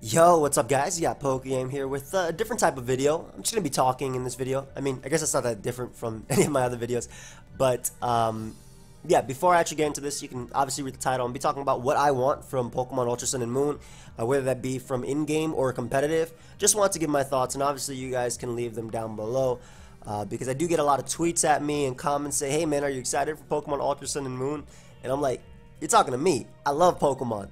Yo, what's up guys? You got Postgame here with a different type of video. I'm just going to be talking in this video. I mean, I guess it's not that different from any of my other videos. But, yeah, before I actually get into this, you can obviously read the title and be talking about what I want from Pokemon Ultra Sun and Moon, whether that be from in-game or competitive. Just want to give my thoughts, and obviously you guys can leave them down below. Because I do get a lot of tweets at me and comments say, hey man, are you excited for Pokemon Ultra Sun and Moon? And I'm like, you're talking to me. I love Pokemon.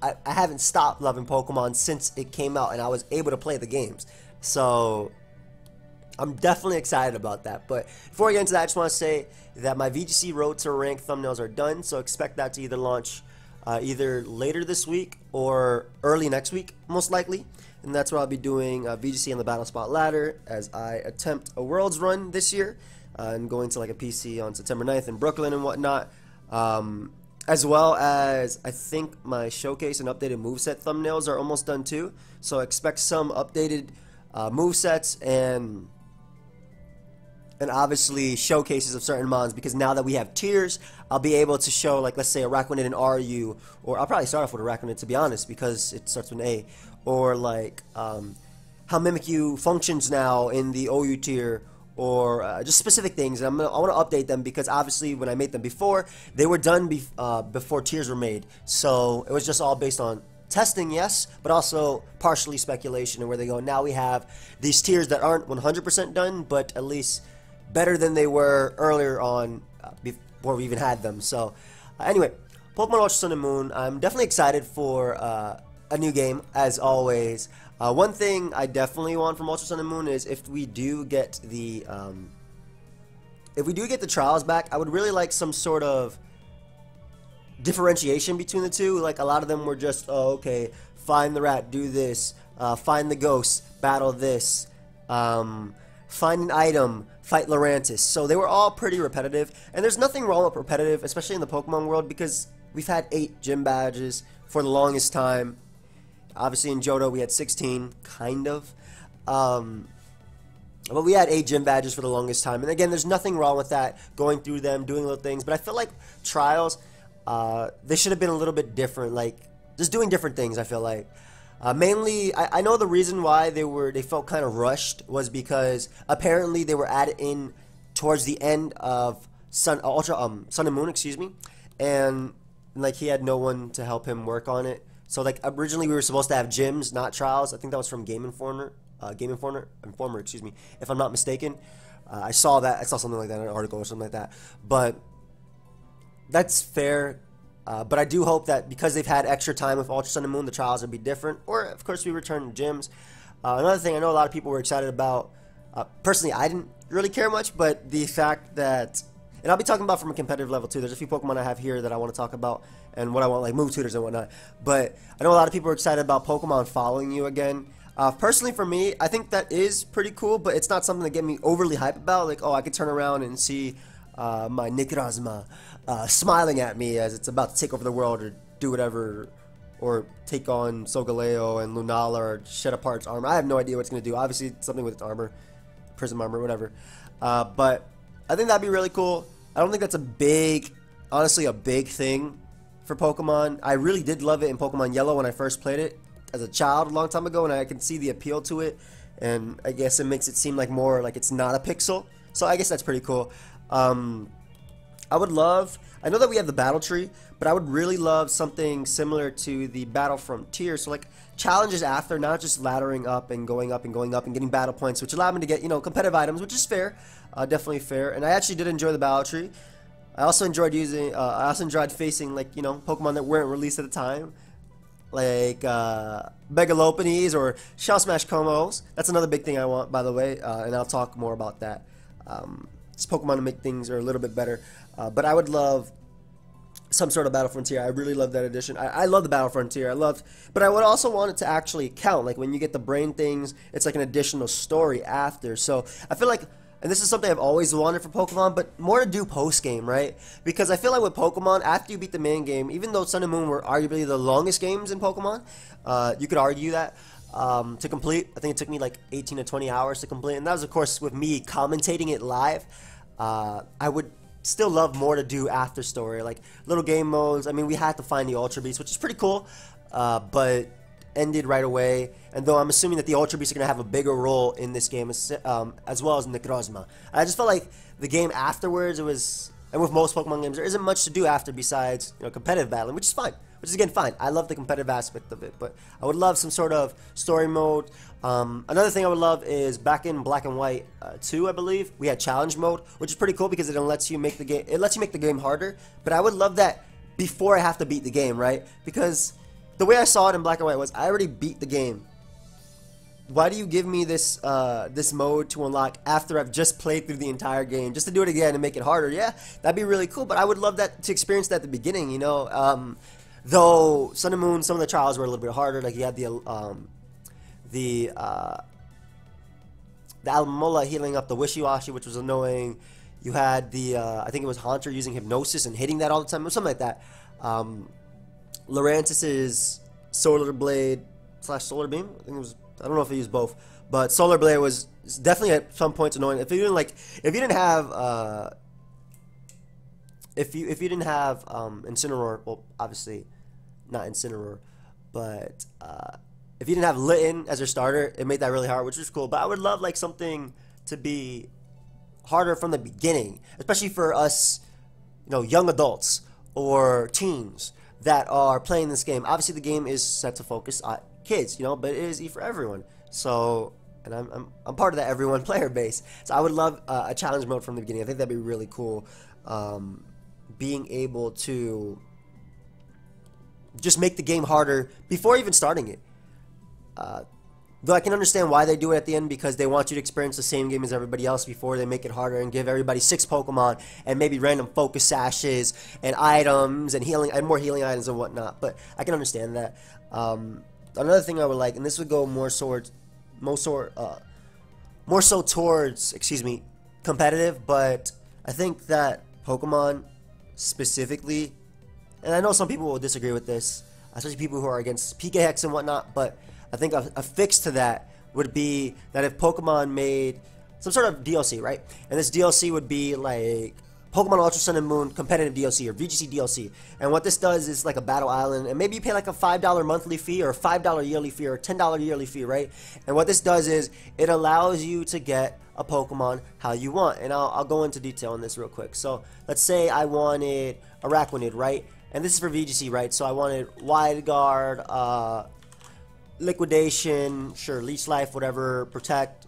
I haven't stopped loving Pokemon since it came out and I was able to play the games. So I'm definitely excited about that. But before I get into that, I just want to say that my VGC Road to Rank thumbnails are done. So expect that to either launch either later this week or early next week, most likely. And that's where I'll be doing VGC on the Battle Spot ladder as I attempt a Worlds run this year. And going to like a PC on September 9th in Brooklyn and whatnot. As well as, I think my showcase and updated moveset thumbnails are almost done too. So expect some updated movesets and obviously showcases of certain mons, because now that we have tiers, I'll be able to show, like, let's say Araquanid and RU, or I'll probably start off with Araquanid to be honest, because it starts with an A, or like how Mimikyu functions now in the OU tier, or just specific things. And I want to update them because obviously when I made them before, they were done before tiers were made. So it was just all based on testing, yes, but also partially speculation and where they go. Now we have these tiers that aren't 100% done, but at least better than they were earlier on before we even had them. So anyway, Pokemon Ultra Sun and Moon, I'm definitely excited for a new game, as always. One thing I definitely want from Ultra Sun and Moon is if we do get the trials back, I would really like some sort of differentiation between the two. Like, a lot of them were just, oh, okay, find the rat, do this, find the ghost, battle this, find an item, fight Lurantis. So they were all pretty repetitive, and there's nothing wrong with repetitive, especially in the Pokemon world, because we've had 8 gym badges for the longest time. Obviously in Johto we had 16, kind of. But we had 8 gym badges for the longest time. And again, there's nothing wrong with that, going through them, doing little things. But I feel like trials, they should have been a little bit different. Like, just doing different things, I feel like. Mainly, I know the reason why they felt kind of rushed was because apparently they were added in towards the end of Sun and Moon, excuse me. And like, he had no one to help him work on it. So, like, originally we were supposed to have gyms, not trials. I think that was from Game Informer, excuse me, if I'm not mistaken. I saw something like that in an article or something like that. But that's fair. But I do hope that because they've had extra time with Ultra Sun and Moon, the trials will be different. Or, of course, we return to gyms. Another thing I know a lot of people were excited about. Personally, I didn't really care much, but the fact that... And I'll be talking about from a competitive level too. There's a few Pokemon I have here that I want to talk about and what I want, like move tutors and whatnot. But I know a lot of people are excited about Pokemon following you again. Personally, for me, I think that is pretty cool, but it's not something to get me overly hyped about. Like, oh, I could turn around and see my Nickrazma smiling at me as it's about to take over the world or do whatever, or take on Solgaleo and Lunala or shed apart its armor. I have no idea what it's going to do. Obviously, it's something with its armor, Prism armor, whatever. But I think that'd be really cool. I don't think that's honestly a big thing for Pokemon. I really did love it in Pokemon Yellow when I first played it as a child a long time ago, and I can see the appeal to it, and I guess it makes it seem like more like it's not a pixel. So I guess that's pretty cool. I know that we have the battle tree, but I would really love something similar to the Battle Frontier. So like challenges after, not just laddering up and going up and going up and getting battle points, which allowed me to get, competitive items, which is fair, definitely fair. And I actually did enjoy the battle tree. I also enjoyed facing, like, Pokemon that weren't released at the time, like Megalopones or Shell Smash Komos. That's another big thing I want, by the way, and I'll talk more about that. It's Pokemon to make things a little bit better, but I would love some sort of Battle Frontier. I really love that edition. I love the Battle Frontier. But I would also want it to actually count. Like, when you get the brain things, it's like an additional story after. So I feel like, and this is something I've always wanted for Pokemon, but more to do post-game, right? Because I feel like with Pokemon, after you beat the main game, even though Sun and Moon were arguably the longest games in Pokemon, you could argue that, to complete. I think it took me like 18 to 20 hours to complete, and that was, of course, with me commentating it live. I would still love more to do after story, like little game modes. I mean, we had to find the Ultra Beast, which is pretty cool, but ended right away. And though I'm assuming that the Ultra Beasts are going to have a bigger role in this game as well as Necrozma. I just felt like the game afterwards, it was, and with most Pokemon games, there isn't much to do after besides, you know, competitive battling, which is fine. Which is, again, fine. I love the competitive aspect of it, but I would love some sort of story mode. Another thing I would love is back in Black and White 2, I believe, we had challenge mode, which is pretty cool because it lets you make the game. It lets you make the game harder. But I would love that before I have to beat the game, right? Because the way I saw it in Black and White was I already beat the game. Why do you give me this this mode to unlock after I've just played through the entire game, just to do it again and make it harder? Yeah, that'd be really cool. But I would love that to experience that at the beginning, you know. Though Sun and Moon, some of the trials were a little bit harder. Like you had the Alomola healing up the Wishy-Washy, which was annoying. You had the I think it was Haunter using Hypnosis and hitting that all the time, or something like that. Lurantis's Solar Blade / Solar Beam. I think it was. I don't know if he used both, but Solar Blade was definitely at some points annoying. If you didn't have Incineroar, well, obviously not Incineroar, but if you didn't have Litten as your starter, it made that really hard, which was cool. But I would love like something to be harder from the beginning, especially for us, you know, young adults or teens that are playing this game. Obviously, the game is set to focus on kids, you know, but it is for everyone. So, and I'm part of that everyone player base. So I would love a challenge mode from the beginning. I think that'd be really cool. Being able to just make the game harder before even starting it. Though I can understand why they do it at the end, because they want you to experience the same game as everybody else before they make it harder and give everybody 6 Pokemon and maybe random focus sashes and items and healing and more healing items and whatnot. But I can understand that. Another thing I would like, and this would go more so towards, competitive, but I think that Pokemon specifically, and I know some people will disagree with this, especially people who are against PK Hex and whatnot, but I think a fix to that would be that if Pokemon made some sort of DLC, right? And this DLC would be like Pokemon Ultra Sun and Moon competitive DLC or VGC DLC. And what this does is like a battle island, and maybe you pay like a $5 monthly fee or a $5 yearly fee or a $10 yearly fee, right? And what this does is it allows you to get a Pokemon how you want. And I'll go into detail on this real quick. So let's say I wanted Araquanid, right? And this is for VGC, right? So I wanted Wide Guard, Liquidation, sure, Leech Life, whatever, Protect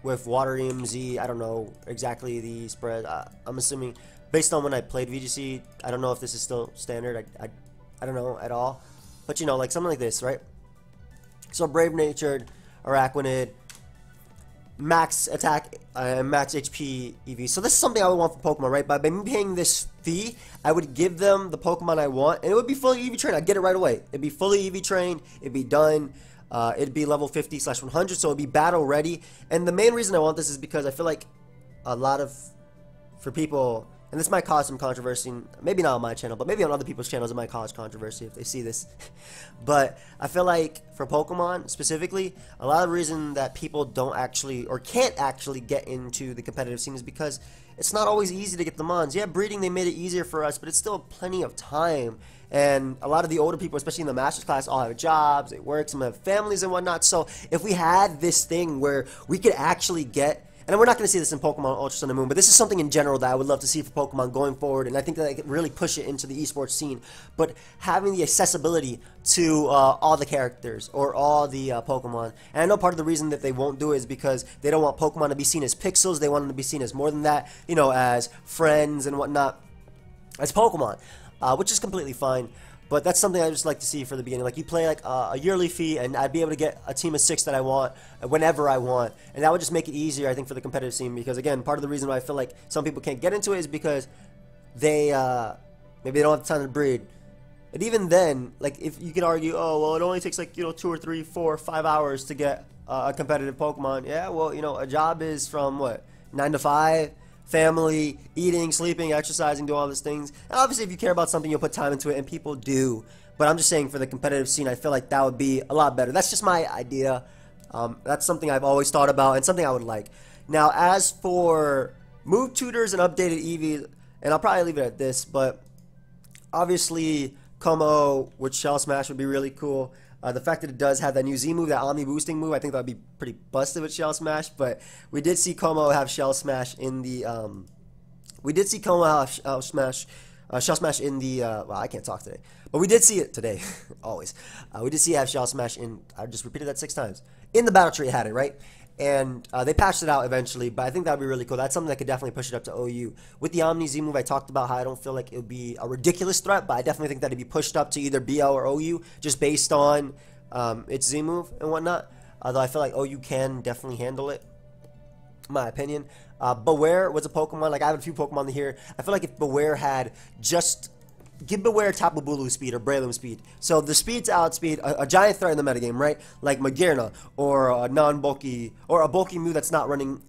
with Water EMZ. I don't know exactly the spread. I'm assuming, based on when I played VGC, I don't know if this is still standard. I don't know at all. But, you know, like something like this, right? So Brave Natured, Araquanid, max attack, max HP EV. So this is something I would want for Pokemon, right? By me paying this fee, I would give them the Pokemon I want, and it would be fully EV trained. I'd get it right away. It'd be fully EV trained. It'd be done. It'd be level 50/100, so it'd be battle ready. And the main reason I want this is because I feel like a lot of, for people, and this might cause some controversy, maybe not on my channel, but maybe on other people's channels it might cause controversy if they see this. But I feel like for Pokemon specifically, a lot of the reason that people don't actually, or can't actually get into the competitive scene is because it's not always easy to get the mons. Yeah, breeding, they made it easier for us, but it's still plenty of time. And a lot of the older people, especially in the Masters class, all have jobs, they work, some have families and whatnot. So if we had this thing where we could actually get, and we're not going to see this in Pokemon Ultra Sun and Moon, but this is something in general that I would love to see for Pokemon going forward, and I think that I could really push it into the esports scene. But having the accessibility to all the characters or all the Pokemon, and I know part of the reason that they won't do it is because they don't want Pokemon to be seen as pixels. They want them to be seen as more than that, you know, as friends and whatnot, as Pokemon, which is completely fine. But that's something I just like to see for the beginning. Like you play like a yearly fee, and I'd be able to get a team of 6 that I want whenever I want, and that would just make it easier, I think, for the competitive scene. Because again, part of the reason why I feel like some people can't get into it is because they maybe they don't have the time to breed. And even then, like if you can argue, oh well, it only takes like 2 or 3, 4, 5 hours to get a competitive Pokemon. Yeah, well, a job is from what, 9 to 5. Family, eating, sleeping, exercising, doing all these things. And obviously if you care about something, you'll put time into it, and people do. But I'm just saying, for the competitive scene, I feel like that would be a lot better. That's just my idea. That's something I've always thought about and something I would like. Now, as for move tutors and updated EVs, and I'll probably leave it at this, but obviously Como with Shell Smash would be really cool. The fact that it does have that new Z move, that Omni boosting move, I think that would be pretty busted with Shell Smash. But we did see Como have Shell Smash in the Shell Smash in the wow, I can't talk today, but we did see it today. Always, we did see it have Shell Smash in. I just repeated that 6 times in the battle tree. It had it right, and they patched it out eventually. But I think that would be really cool. That's something that could definitely push it up to OU. With the Omni Z move, I talked about how I don't feel like it would be a ridiculous threat, but I definitely think that it'd be pushed up to either BL or OU just based on its Z move and whatnot. Although I feel like OU can definitely handle it, in my opinion. Beware was a Pokemon, like I have a few Pokemon here. I feel like if Beware had just give Beware Tapu Bulu speed or Breloom speed. So the speed to outspeed a giant threat in the metagame, right? Like Magearna or a non-bulky or a bulky move that's not running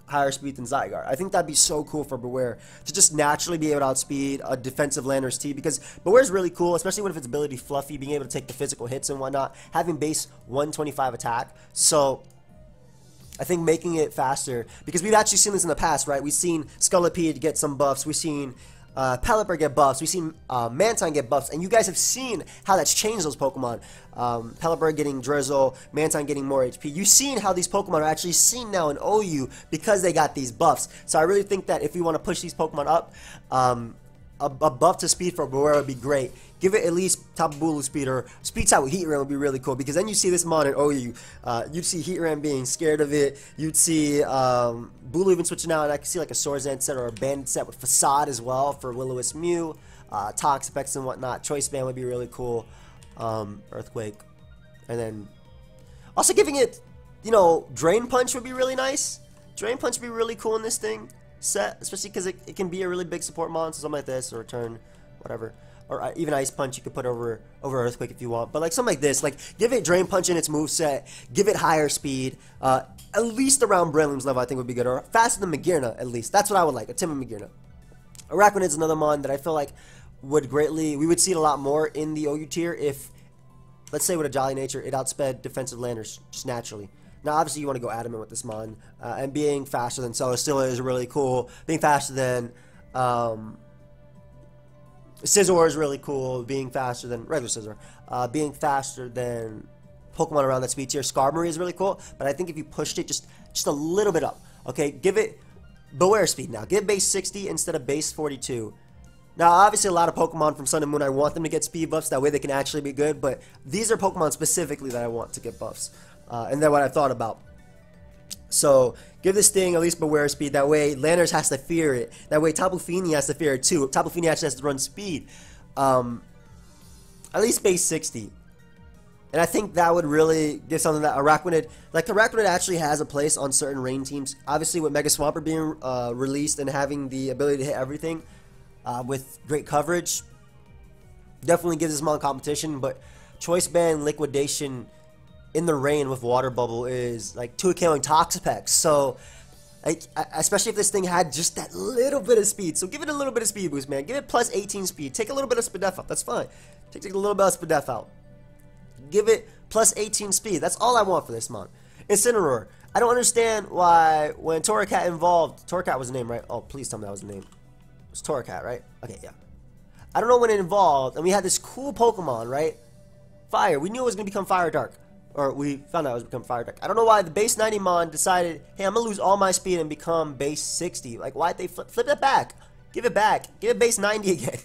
higher speed than Zygarde. I think that'd be so cool for Beware to just naturally be able to outspeed a defensive Landorus T, because Beware's really cool, especially with its ability Fluffy, being able to take the physical hits and whatnot, having base 125 attack. So I think making it faster, because we've actually seen this in the past, right? We've seen Scolipede get some buffs, we've seen Pelipper get buffs, we've seen Mantine get buffs, and you guys have seen how that's changed those Pokemon. Pelipper getting Drizzle, Mantine getting more HP. You've seen how these Pokemon are actually seen now in OU because they got these buffs. So I really think that if we want to push these Pokemon up, a buff to speed for Beware would be great. Give it at least Tapu Bulu speed, or speed type with Heatran would be really cool, because then you see this mon in OU. You'd see Heatran being scared of it. You'd see Bulu even switching out, and I could see like a Swordsdance set or a Bandit set with Facade as well for Will-O-Wisp Mew, Toxapex and whatnot. Choice Band would be really cool. Earthquake. And then also giving it, you know, Drain Punch would be really nice. Drain Punch would be really cool in this thing set, especially because it can be a really big support monster, something like this, or Turn, whatever. Or even Ice Punch you could put over Earthquake if you want. But like something like this, like give it Drain Punch in its moveset, give it higher speed, at least around Breloom's level I think would be good, or faster than Magearna at least. That's what I would like, a timid Magearna. Araquanid's another mon that I feel like we would see it a lot more in the OU tier if, let's say with a Jolly Nature, it outsped defensive Landers just naturally. Now, obviously, you want to go adamant with this mon, and being faster than Celesteela is really cool. Being faster than Scizor is really cool. Being faster than regular Scizor. Being faster than Pokemon around that speed tier. Skarmory is really cool, but I think if you pushed it just a little bit up, okay, give it Beware speed now. Give it base 60 instead of base 42. Now, obviously, a lot of Pokemon from Sun and Moon, I want them to get speed buffs. That way they can actually be good, but these are Pokemon specifically that I want to get buffs. And then what I thought about. So, give this thing at least Beware speed. That way, Landers has to fear it. That way, Tapu Fini has to fear it too. Tapu Fini actually has to run speed. At least base 60. And I think that would really give something that Araquanid... Like, Araquanid actually has a place on certain rain teams. Obviously, with Mega Swampert being released and having the ability to hit everything with great coverage, definitely gives this mon competition. But Choice Band, Liquidation in the rain with Water Bubble is like 2KOing Toxapex. So, like, especially if this thing had just that little bit of speed. So give it a little bit of speed boost, man. Give it plus 18 speed. Take a little bit of Spadef out. That's fine. Take a little bit of Spadef out. Give it plus 18 speed. That's all I want for this mon. Incineroar. I don't understand why when Torracat involved... Torracat was the name, right? Oh, please tell me that was the name. It was Torracat, right? Okay, yeah. I don't know when it involved, and we had this cool Pokemon, right? Fire. We knew it was going to become Fire Dark. Or we found out it was become Fire Dark. I don't know why the base 90 mon decided, hey, I'm going to lose all my speed and become base 60. Like, why'd they flip that back? Give it back. Give it base 90 again.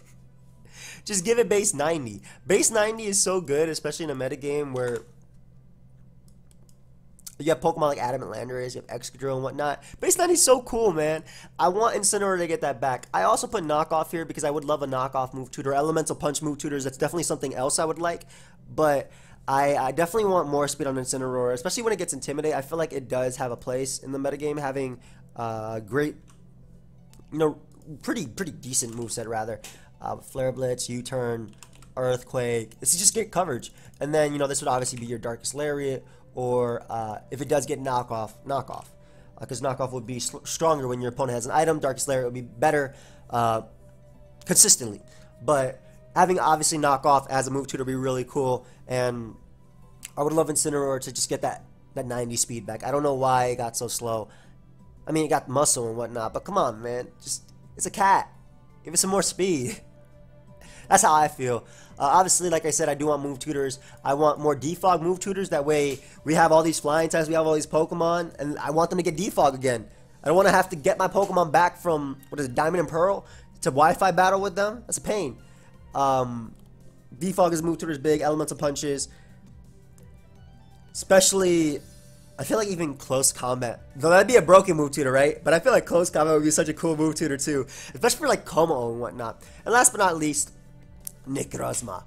Just give it base 90. Base 90 is so good, especially in a metagame where you have Pokemon like Adamant Landorus, you have Excadrill and whatnot. Base 90 is so cool, man. I want Incineroar to get that back. I also put Knockoff here because I would love a knockoff move tutor. Elemental Punch move tutors, that's definitely something else I would like. But I definitely want more speed on Incineroar, especially when it gets Intimidate. I feel like it does have a place in the metagame, having great, you know, pretty decent moveset rather. Flare Blitz, U-Turn, Earthquake. This is just great coverage. And then, you know, this would obviously be your Darkest Lariat, or if it does get knockoff. Because knockoff would be stronger when your opponent has an item. Darkest Lariat would be better consistently. But having obviously knockoff as a move tutor would be really cool. And I would love Incineroar to just get that 90 speed back. I don't know why it got so slow. I mean, it got muscle and whatnot, but come on, man. Just, it's a cat. Give it some more speed. That's how I feel. Obviously, like I said, I do want move tutors. I want more defog move tutors. That way, we have all these flying types, we have all these Pokemon, and I want them to get defog again. I don't want to have to get my Pokemon back from, what is it, Diamond and Pearl to Wi-Fi battle with them. That's a pain. Defog is move tutors big, elemental punches. Especially, I feel like even close combat. Though that'd be a broken move tutor, right? But I feel like close combat would be such a cool move tutor too. Especially for like Como and whatnot. And last but not least, Necrozma.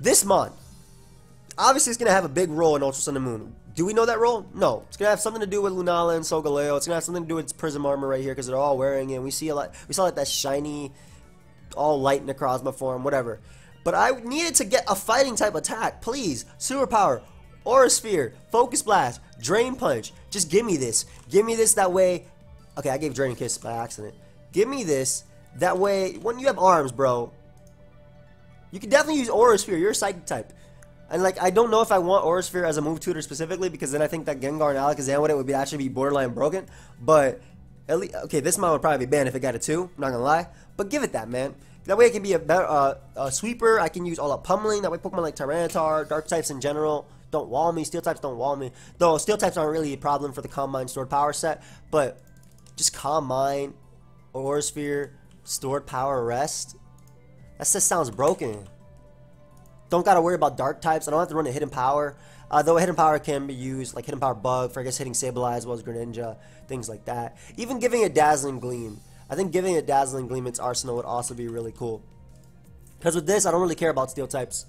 This mon, obviously it's going to have a big role in Ultra Sun and Moon. Do we know that role? No. It's going to have something to do with Lunala and Solgaleo. It's going to have something to do with its Prism armor right here because they're all wearing it. We see a lot. We saw like that shiny, all light Necrozma form, whatever. But I needed to get a fighting type attack. Please. Superpower. Aura Sphere. Focus Blast. Drain Punch. Just give me this. Give me this that way. Okay, I gave Draining Kiss by accident. Give me this. That way, when you have arms, bro, you can definitely use Aura Sphere. You're a Psychic type. And, like, I don't know if I want Aura Sphere as a move tutor specifically, because then I think that Gengar and Alakazam with it would actually be borderline broken. But, at least, okay, this mod would probably be banned if it got a 2. I'm not going to lie. But give it that, man. That way it can be a better sweeper. I can use all-out pummeling. That way Pokemon like Tyranitar, Dark types in general, don't wall me. Steel types don't wall me. Though Steel types aren't really a problem for the Calm Mind Stored Power set. But just Calm Mind, Aura Sphere, Stored Power, Rest. That just sounds broken. Don't gotta worry about dark types. I don't have to run a Hidden Power. Though a Hidden Power can be used, like Hidden Power Bug, for I guess hitting Sableye as well as Greninja, things like that. Even giving a Dazzling Gleam. I think giving a Dazzling Gleam its arsenal would also be really cool. Because with this, I don't really care about Steel types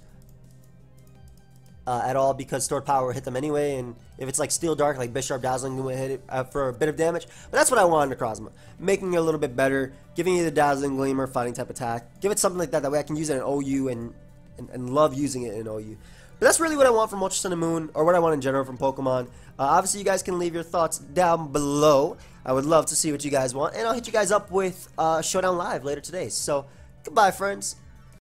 at all, because Stored Power will hit them anyway, and if it's like Steel Dark, like Bisharp, Dazzling Gleam will hit it for a bit of damage. But that's what I want in Necrozma. Making it a little bit better, giving you the Dazzling Gleam or fighting type attack. Give it something like that, that way I can use it in OU and love using it in OU. But that's really what I want from Ultra Sun and Moon, or what I want in general from Pokemon. Obviously, you guys can leave your thoughts down below. I would love to see what you guys want, and I'll hit you guys up with Showdown Live later today. So, goodbye, friends.